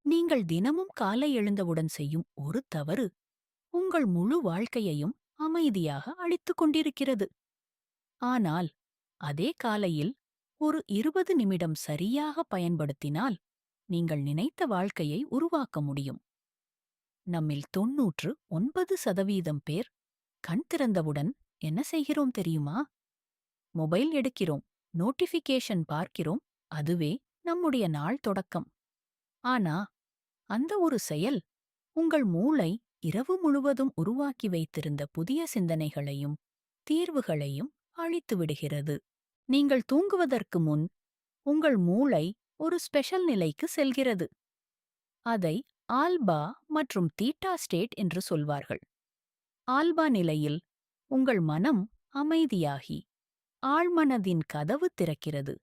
நீங்கள் தினமும் காலை எழுந்தவுடன் செய்யும் ஒரு தவறு உங்கள் முழு வாழ்க்கையையும் அமைதியாக அழித்துக் கொண்டிருக்கிறது. ஆனால் அதே காலையில் ஒரு 20 நிமிடம் சரியாக பயன்படுத்தினால் நீங்கள் நினைத்த வாழ்க்கையை உருவாக்க முடியும். நம்மில் 99% பேர் கண் திறந்தவுடன் என்ன செய்கிறோம் தெரியுமா? மொபைல் எடுக்கிறோம், நோட்டிஃபிகேஷன் பார்க்கிறோம், அதுவே நம்முடைய நாள் தொடக்கம். ஆனா அந்த ஒரு செயல் உங்கள் மூளை இரவு முழுவதும் உருவாக்கி வைத்திருந்த புதிய சிந்தனைகளையும் தீர்வுகளையும் அழித்து விடுகிறது. நீங்கள் தூங்குவதற்கு முன் உங்கள் மூளை ஒரு ஸ்பெஷல் நிலைக்கு செல்கிறது. அதை ஆல்பா மற்றும் தீட்டா ஸ்டேட் என்று சொல்வார்கள். ஆல்பா நிலையில் உங்கள் மனம் அமைதியாகி ஆழ்மனதின் கதவு திறக்கிறது.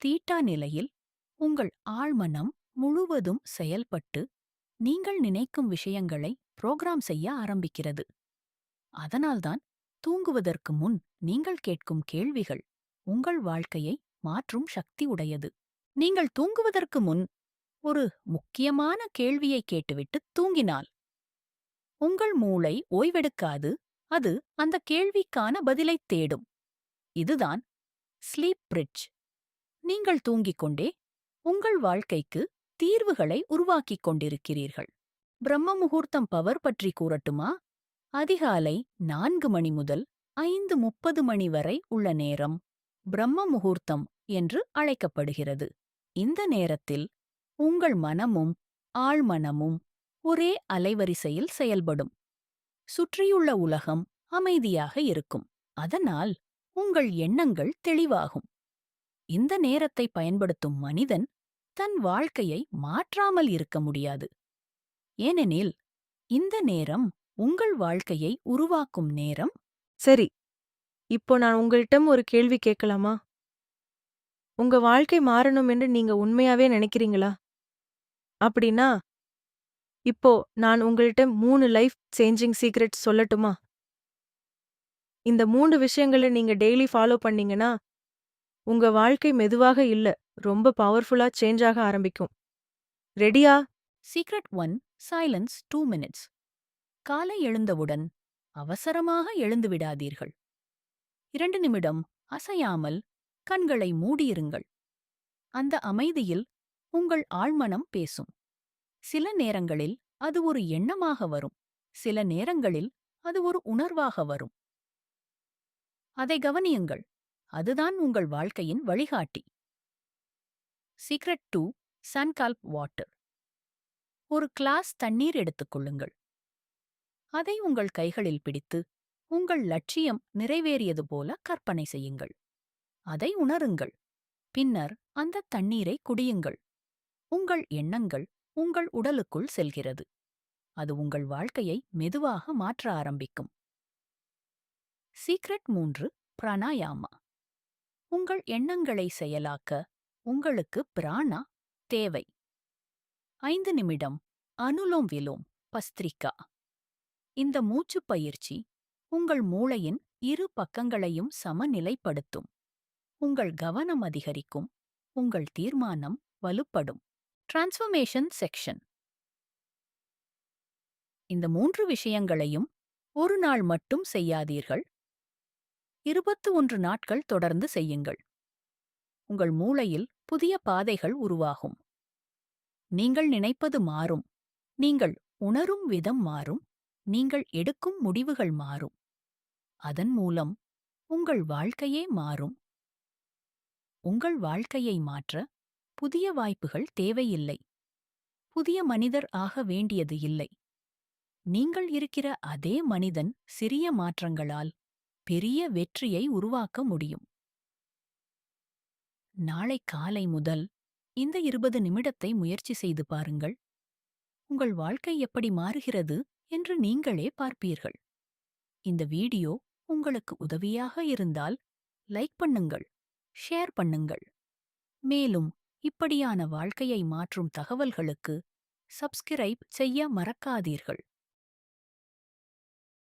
தீட்டா நிலையில் உங்கள் ஆழ்மனம் முழுவதும் செயல்பட்டு நீங்கள் நினைக்கும் விஷயங்களை புரோகிராம் செய்ய ஆரம்பிக்கிறது. அதனால்தான் தூங்குவதற்கு முன் நீங்கள் கேட்கும் கேள்விகள் உங்கள் வாழ்க்கையை மாற்றும் சக்தி உடையது. நீங்கள் தூங்குவதற்கு முன் ஒரு முக்கியமான கேள்வியை கேட்டுவிட்டு தூங்கினால் உங்கள் மூளை ஓய்வெடுக்காது, அது அந்த கேள்விக்கான பதிலைத் தேடும். இதுதான் ஸ்லீப் பிரிட்ஜ். நீங்கள் தூங்கிக் கொண்டே உங்கள் வாழ்க்கைக்கு தீர்வுகளை உருவாக்கிக் கொண்டிருக்கிறீர்கள். பிரம்ம முகூர்த்தம் பவர் பற்றி கூறட்டுமா? அதிகாலை 4 மணி முதல் 5:30 மணி வரை உள்ள நேரம் பிரம்ம முகூர்த்தம் என்று அழைக்கப்படுகிறது. இந்த நேரத்தில் உங்கள் மனமும் ஆழ்மனமும் ஒரே அலைவரிசையில் செயல்படும். சுற்றியுள்ள உலகம் அமைதியாக இருக்கும். அதனால் உங்கள் எண்ணங்கள் தெளிவாகும். இந்த நேரத்தை பயன்படுத்தும் மனிதன் தன் வாழ்க்கையை மாற்றாமல் இருக்க முடியாது. ஏனெனில் இந்த நேரம் உங்கள் வாழ்க்கையை உருவாக்கும் நேரம். சரி, இப்போ நான் உங்கள்ட்ட ஒரு கேள்வி கேட்கலாமா? உங்க வாழ்க்கை மாறணும் என்று நீங்க உண்மையாவே நினைக்கிறீங்களா? அப்படின்னா, இப்போ நான் உங்கள்ட்ட 3 லைஃப் சேஞ்சிங் சீக்ரெட்ஸ் சொல்லட்டுமா? இந்த 3 விஷயங்கள நீங்க டெய்லி ஃபாலோ பண்ணீங்கன்னா, உங்க வாழ்க்கை மெதுவாக இல்ல, ரொம்ப பவர்ஃபுல்லா சேஞ்ச் ஆக ஆரம்பிக்கும். ரெடியா? சீக்ரெட் 1. Silence 2 minutes. காலை எழுந்தவுடன் அவசரமாக எழுந்து விடாதீர்கள். 2 நிமிடம் அசையாமல் கண்களை மூடியிருங்கள். அந்த அமைதியில் உங்கள் ஆழ்மனம் பேசும். சில நேரங்களில் அது ஒரு எண்ணமாக வரும், சில நேரங்களில் அது ஒரு உணர்வாக வரும். அதை கவனியுங்கள். அதுதான் உங்கள் வாழ்க்கையின் வழிகாட்டி. சீக்ரெட் 2. சன்கால்ப் வாட்டர். ஒரு கிளாஸ் தண்ணீர் எடுத்துக் கொள்ளுங்கள். அதை உங்கள் கைகளில் பிடித்து உங்கள் லட்சியம் நிறைவேறியது போல கற்பனை செய்யுங்கள். அதை உணருங்கள். பின்னர் அந்த தண்ணீரை குடியுங்கள். உங்கள் எண்ணங்கள் உங்கள் உடலுக்குள் செல்கிறது. அது உங்கள் வாழ்க்கையை மெதுவாக மாற்ற ஆரம்பிக்கும். சீக்ரெட் 3. பிராணாயாமா. உங்கள் எண்ணங்களை செயலாக்க உங்களுக்கு பிராணா தேவை. 5 நிமிடம் அனுலோம் விலோம் பஸ்திரிகா. இந்த மூச்சுப் பயிற்சி உங்கள் மூளையின் இரு பக்கங்களையும் சமநிலைப்படுத்தும். உங்கள் கவனம் அதிகரிக்கும், உங்கள் தீர்மானம் வலுப்படும். Transformation section. இந்த 3 விஷயங்களையும் ஒரு நாள் மட்டும் செய்யாதீர்கள். 21 நாட்கள் தொடர்ந்து செய்யுங்கள். உங்கள் மூளையில் புதிய பாதைகள் உருவாகும். நீங்கள் நினைப்பது மாறும். நீங்கள் உணரும் விதம் மாறும். நீங்கள் எடுக்கும் முடிவுகள் மாறும். அதன் மூலம் உங்கள் வாழ்க்கையே மாறும். உங்கள் வாழ்க்கையை மாற்ற புதிய வாய்ப்புகள் தேவையில்லை. புதிய மனிதர் ஆக வேண்டியது இல்லை. நீங்கள் இருக்கிற அதே மனிதன் சிறிய மாற்றங்களால் பெரிய வெற்றியை உருவாக்க முடியும். நாளை காலை முதல் இந்த 20 நிமிடத்தை முயற்சி செய்து பாருங்கள். உங்கள் வாழ்க்கை எப்படி மாறுகிறது என்று நீங்களே பார்ப்பீர்கள். இந்த வீடியோ உங்களுக்கு உதவியாக இருந்தால் லைக் பண்ணுங்கள், ஷேர் பண்ணுங்கள். மேலும் இப்படியான வாழ்க்கையை மாற்றும் தகவல்களுக்கு சப்ஸ்கிரைப் செய்ய மறக்காதீர்கள்.